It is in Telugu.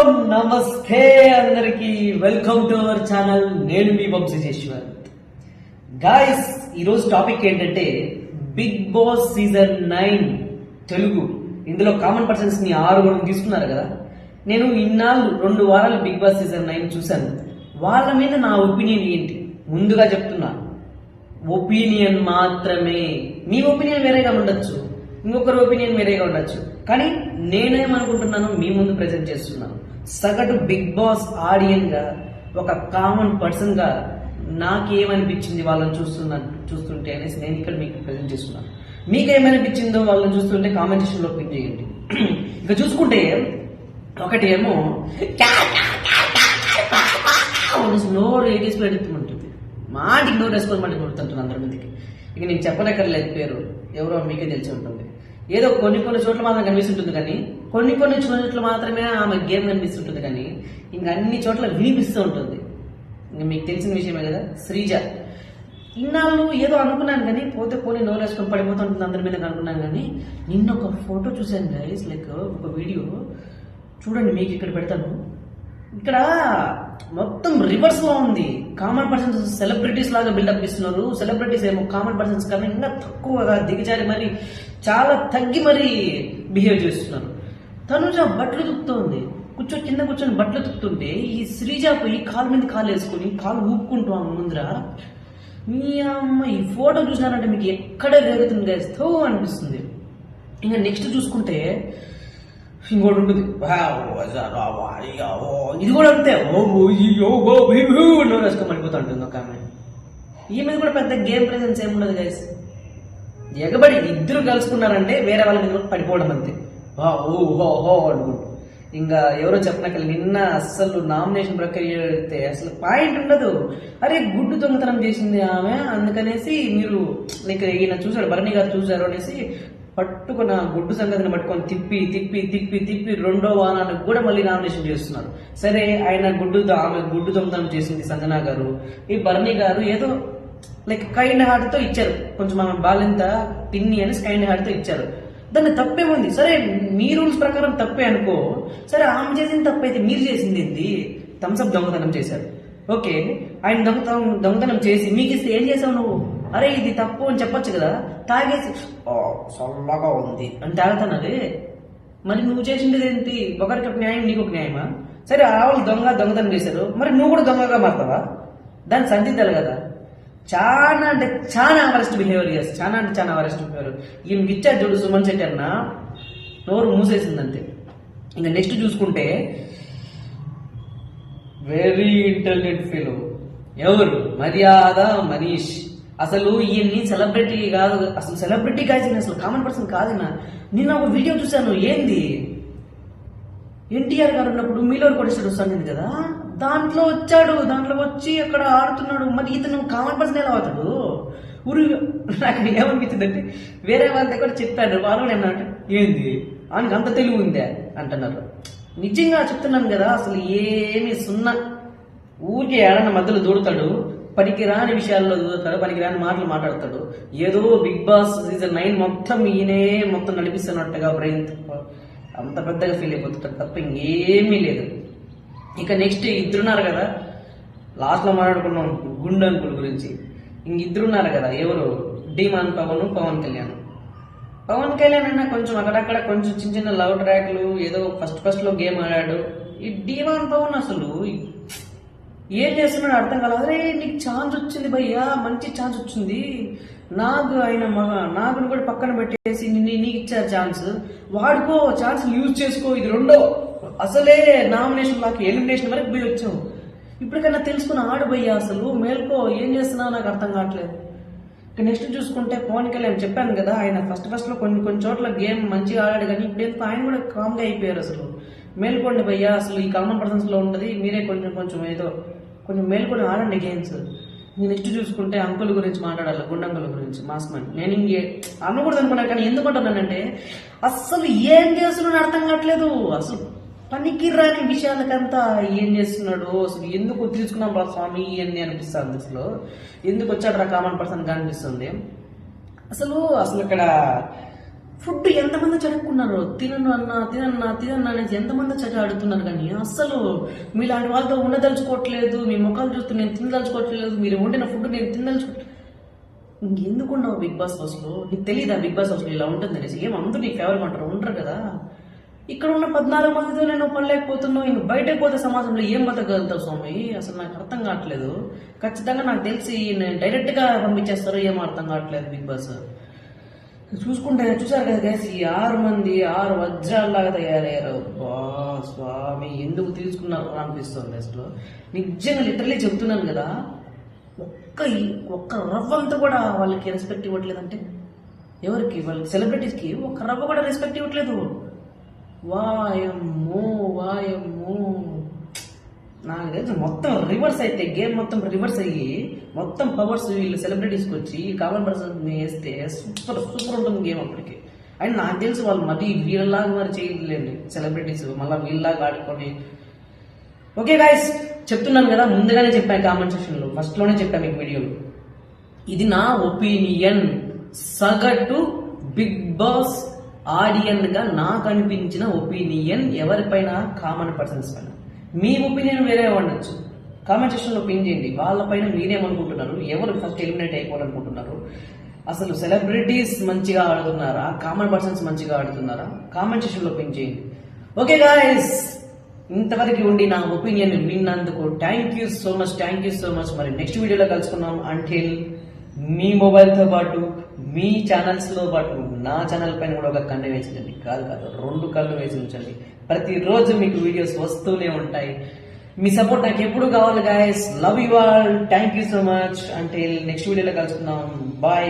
నమస్తే అందరికి వెల్కమ్ టు అవర్ ఛానల్. నేను మీ వంశీశ్వర్. గాయస్, ఈరోజు టాపిక్ ఏంటంటే బిగ్ బాస్ సీజన్ 9 తెలుగు. ఇందులో కామన్ పర్సన్స్ ని 6 తీసుకున్నారు కదా. నేను ఇన్నాళ్ళు 2 వారాలు బిగ్ బాస్ సీజన్ 9 చూశాను. వాళ్ళ మీద నా ఒపీనియన్ ఏంటి ముందుగా చెప్తున్నా. ఒపీనియన్ మాత్రమే. మీ ఒపీనియన్ వేరేగా ఉండొచ్చు, ఇంకొకరి ఒపీనియన్ వేరేగా ఉండొచ్చు, కానీ నేనేమనుకుంటున్నాను మీ ముందు ప్రెజెంట్ చేస్తున్నాను. సగటు బిగ్ బాస్ ఆడియన్ గా, ఒక కామన్ పర్సన్ గా నాకేమనిపించింది వాళ్ళని చూస్తుంటే అనేసి నేను ఇక్కడ మీకు ప్రెజెంట్ చేస్తున్నాను. మీకేమనిపించిందో వాళ్ళని చూస్తుంటే కామెంట్ సెక్షన్ లో పిన్ చేయండి. ఇక చూసుకుంటే ఒకటి ఏమో నోరు ఎగేసిపెడుతుంటుంది, మాటికి నోరు వేసుకోమని కొడుతుంటుంది అందరి మందికి. ఇక నేను చెప్పనక్కర్లేదు పేరు, ఎవరో మీకే తెలిసి ఉంటుంది. ఏదో కొన్ని చోట్ల మాత్రం కనిపిస్తుంటుంది, కానీ కొన్ని చోట్ల మాత్రమే ఆమె గేమ్ కనిపిస్తుంటుంది, కానీ ఇంకా అన్ని చోట్ల వినిపిస్తూ ఉంటుంది. ఇంకా మీకు తెలిసిన విషయమే కదా. శ్రీజ ఇన్నాళ్ళు ఏదో అనుకున్నాను, కానీ పోతే నోరు వేసుకొని పడిపోతుంటుంది అందరి మీద అనుకున్నాను. కానీ నిన్న ఒక ఫోటో చూశాను గైస్, లైక్ ఒక వీడియో చూడండి, మీకు ఇక్కడ పెడతాను. ఇక్కడ మొత్తం రివర్స్ లో ఉంది. కామన్ పర్సన్స్ సెలబ్రిటీస్ లాగా బిల్డప్ ఇస్తున్నారు. సెలబ్రిటీస్ ఏమో కామన్ పర్సన్స్ కన్నా ఇంకా తక్కువగా దిగజారి మరి చాలా తగ్గి మరి బిహేవ్ చేస్తున్నారు. తనుజ బట్టలు తుక్కుతోంది, కింద కూర్చొని బట్టలు తుక్కుతుంటే ఈ శ్రీజ పోయి కాలు మీద కాలు వేసుకొని కాలు ఊపుకుంటూ ఆమె ముందర. మీ అమ్మ ఈ ఫోటో చూసినారంటే మీకు ఎక్కడే జరుగుతుంది వేస్తూ అనిపిస్తుంది. ఇంకా నెక్స్ట్ చూసుకుంటే ఇంకోటి ఉంటుంది, ఇది కూడా అంతే, నోరు వేసుకొని పడిపోతూ ఉంటుంది ఒక ఆమె. ఈమె కూడా పెద్ద గేమ్ ప్రెజెన్స్ ఏముండదు గైస్. ఎగబడి ఇద్దరు కలుసుకున్నారంటే వేరే వాళ్ళ మీద పడిపోవడం అంతే. ఓహో అనుకుంటు. ఇంకా ఎవరో చెప్పినాక నిన్న అస్సలు నామినేషన్ ప్రక్రియ అయితే అసలు పాయింట్ ఉండదు. అరే గుడ్డు దొంగతనం చేసింది ఆమె, అందుకనేసి మీరు లైక్ ఈయన చూసారు, భరణి గారు చూసారు అనేసి పట్టుకున్న గుడ్డు సంగతిని పట్టుకొని తిప్పి 2వ వారానికి కూడా మళ్ళీ నామినేషన్ చేస్తున్నారు. సరే, ఆయన ఆమె గుడ్డు దొంగతనం చేసింది సంజనా గారు. ఈ భరణి గారు ఏదో లైక్ కైండ్ హార్ట్ తో ఇచ్చారు, కొంచెం ఆమె బాలింత పిన్ని అని కైండ్ హార్ట్ తో ఇచ్చారు. దాన్ని తప్పేముంది? సరే, మీ రూల్స్ ప్రకారం తప్పే అనుకో. సరే, ఆమె చేసింది తప్పైతే మీరు చేసింది ఏంటి? థమ్స్అప్ దొంగతనం చేశారు, ఓకే. ఆయన దొంగతనం చేసి మీకు ఇస్తే ఏం చేసావు నువ్వు? అరే ఇది తప్పు అని చెప్పొచ్చు కదా. తాగేసి చల్లగా ఉంది అని తాగుతానది. మరి నువ్వు చేసింది ఏంటి? ఒకరికి ఒక న్యాయం, నీకు ఒక న్యాయమా? సరే, ఆవులు దొంగతనం చేశారు, మరి నువ్వు కూడా దొంగగా మారుతావా? దాన్ని సరిదిద్దాలి కదా. చాలా అంటే చాలా వరస్ట్ బిహేవియర్ చేస్తారు, చాలా వరస్ట్ బిహేవియర్. ఈయనకి ఇచ్చారు చూడు సుమన్ శెట్టి అన్న, నోరు మూసేసిందంతే. ఇంకా నెక్స్ట్ చూసుకుంటే వెరీ ఇంటెలిజెంట్ ఫీల్ ఎవరు? మర్యాద మనీష్. అసలు ఈయన్ని సెలబ్రిటీ కాదు, అసలు సెలబ్రిటీ కాదు, అసలు కామన్ పర్సన్ కాదు. నిన్న ఒక వీడియో చూశాను, ఏంది ఎన్టీఆర్ గారు ఉన్నప్పుడు మీలో కొట్టేసాడు వస్తాను కదా, దాంట్లో వచ్చాడు. దాంట్లో వచ్చి అక్కడ ఆడుతున్నాడు. మరి ఇతను కామన్ పర్సన్ ఎలా అవుతాడు? నాకు ఏమనిపించింది అంటే, వేరే వాళ్ళ దగ్గర చెప్పాడు, వాళ్ళు ఏమన్నా ఏంది ఆయనకి అంత తెలివి ఉందే అంటున్నారు. నిజంగా చెప్తున్నాను కదా, అసలు ఏమి సున్నా. ఊరికే ఏడన్న మధ్యలో దూడతాడు, పనికిరాని విషయాల్లో దూడతాడు, పనికిరాని మాటలు మాట్లాడతాడు. ఏదో బిగ్ బాస్ సీజన్ 9 మొత్తం ఈయనే మొత్తం నడిపిస్తున్నట్టుగా బ్రెయిన్ అంత పెద్దగా ఫీల్ అయిపోతుంటాడు తప్ప ఇంకేమీ లేదు. ఇక నెక్స్ట్ ఇద్దరున్నారు కదా, లాస్ట్ లో మాట్లాడుకున్నాం గుండు అంకుల్ గురించి. ఇద్దరున్నారు కదా, ఎవరు? డీమాన్ పవన్ కళ్యాణ్. పవన్ కళ్యాణ్ అన్న కొంచెం అక్కడక్కడ కొంచెం చిన్న లవ్ ట్రాక్లు ఏదో ఫస్ట్ లో గేమ్ ఆడాడు. ఈ డీమాన్ పవన్ అసలు ఏం చేస్తున్నాడు అర్థం కాలేదు. అరే నీకు ఛాన్స్ వచ్చింది భయ్యా, మంచి ఛాన్స్ వచ్చింది. నాగును కూడా పక్కన పెట్టేసి నీకు ఇచ్చారు ఛాన్స్, వాడుకో, ఛాన్స్ యూజ్ చేసుకో. ఇది రెండో అసలే నామినేషన్ లాకి ఎలిమినేషన్ వరకు పోయి వచ్చావు. ఇప్పటికైనా తెలుసుకుని ఆడు భయ్యా, అసలు మేల్కో. ఏం చేస్తున్నావు నాకు అర్థం కావట్లేదు. ఇక నెక్స్ట్ చూసుకుంటే పవన్ కళ్యాణ్, చెప్పాను కదా, ఆయన ఫస్ట్ లో కొన్ని చోట్ల గేమ్ మంచిగా ఆడాడు, కానీ ఇప్పుడు ఎందుకు ఆయన కూడా కామ్గా అయిపోయారు. అసలు మేల్కోండి భయ్యా, అసలు ఈ కామన్ పర్సన్స్ లో ఉన్నది మీరే కొంచెం ఏదో కొంచెం మేల్కొని ఆడండి గేమ్స్. నెక్స్ట్ చూసుకుంటే అంకుల్ గురించి మాట్లాడాలి, గుండంకుల గురించి, మాస్మన్. నేను ఇంకే అనకూడదు అనుకున్నాను, కానీ ఎందుకు అంటున్నానంటే అసలు ఏం చేస్తున్నాడు అర్థం కావట్లేదు. అసలు పనికి రాని విషయాలకంతా ఏం చేస్తున్నాడు, అసలు ఎందుకు తీసుకున్నాం రా స్వామి అని అనిపిస్తుంది. అసలు ఎందుకు వచ్చాడు రా కామన్ పర్సన్ గా అనిపిస్తుంది. అసలు ఇక్కడ ఫుడ్ ఎంతమంది చదువుకున్నారు, తినన్నా అనేసి ఎంతమంది చదువుతున్నారు. కానీ అస్సలు మీలాంటి వాళ్ళతో ఉండదలుచుకోవట్లేదు, మీ ముఖాలు చూస్తూ నేను తినదలుచుకోవట్లేదు, మీరు వండిన ఫుడ్ నేను తినదలుచుకోవట్లేదు. ఇంకెందుకున్నావు బిగ్ బాస్ హౌస్ లో? నీకు తెలియదా బిగ్ బాస్ హౌస్ లో ఇలా ఉంటుంది అనేసి? ఏం అందరూ నీ ఫేవర్ అంటారు, ఉండరు కదా. ఇక్కడ ఉన్న 14 మందితో నేను పడలేకపోతున్నావు, ఇంక బయటకు పోతే సమాజంలో ఏం బతకగలుగుతావు స్వామి? అసలు నాకు అర్థం కావట్లేదు. ఖచ్చితంగా నాకు తెలిసి నేను డైరెక్ట్ గా పంపించేస్తారో ఏమో అర్థం కావట్లేదు బిగ్ బాస్. చూసుకుంటే చూసారు కదా గైస్, ఈ 6 మంది 6 వజ్రాల్లాగా తయారయ్యారు. బా స్వామి, ఎందుకు తీసుకున్నారు అనిపిస్తుంది అసలు. నిజంగా లిటరలీ చెప్తున్నాను కదా, ఒక్క రవ్వంతా కూడా వాళ్ళకి రెస్పెక్ట్ ఇవ్వట్లేదంటే ఎవరికి? వాళ్ళకి సెలబ్రిటీస్కి ఒక్క రవ్వ కూడా రెస్పెక్ట్ ఇవ్వట్లేదు. వాయమ్మో నాకు తెలిసి మొత్తం రివర్స్ అయితే గేమ్ మొత్తం రివర్స్ అయ్యి మొత్తం పవర్స్ వీళ్ళు సెలబ్రిటీస్కి వచ్చి కామన్ పర్సన్ వేస్తే సూపర్ ఉంటుంది గేమ్ అప్పటికి. అండ్ నాకు తెలిసి వాళ్ళు మళ్ళీ వీళ్ళలాగా మరి చేయలేండి సెలబ్రిటీస్, మళ్ళీ వీళ్ళలాగా ఆడుకొని. ఓకే గాయస్, చెప్తున్నాను కదా, ముందుగానే చెప్పాను కామెంట్ సెక్షన్లో, ఫస్ట్లోనే చెప్పాను మీకు వీడియోలో. ఇది నా ఒపీనియన్, సగటు బిగ్ బాస్ ఆడియన్ గా నాకు అనిపించిన ఒపీనియన్. ఎవరిపైన? కామన్ పర్సన్స్ పైన. మీ ఒపీనియన్ వేరే ఉండొచ్చు, కామెంట్ సెక్షన్ లో పిన్ చేయండి. వాళ్ళపైన మీరేమనుకుంటున్నారు? ఎవరు ఫస్ట్ ఎలిమినేట్ అయిపోవాలనుకుంటున్నారు? అసలు సెలబ్రిటీస్ మంచిగా ఆడుతున్నారా, కామన్ పర్సన్స్ మంచిగా ఆడుతున్నారా? కామెంట్ సెక్షన్ లో పిన్ చేయండి. ఓకే గాయస్, ఇంతవరకు ఉండి నా ఒపీనియన్ విన్నందుకు థ్యాంక్ యూ సో మచ్. మరి నెక్స్ట్ వీడియోలో కలుసుకున్నాం. అంటిల్ మీ మొబైల్తో పాటు మీ ఛానల్స్లో పాటు నా ఛానల్ పైన కూడా ఒక కన్ను వేసించండి, కాదు 2 కళ్ళు వేసి ఉంచండి. ప్రతిరోజు మీకు వీడియోస్ వస్తూనే ఉంటాయి. మీ సపోర్ట్ నాకు ఎప్పుడు కావాలి guys. Love you all, thank you so much. అంటే నెక్స్ట్ వీడియోలో కలుసుకుందాం. బాయ్.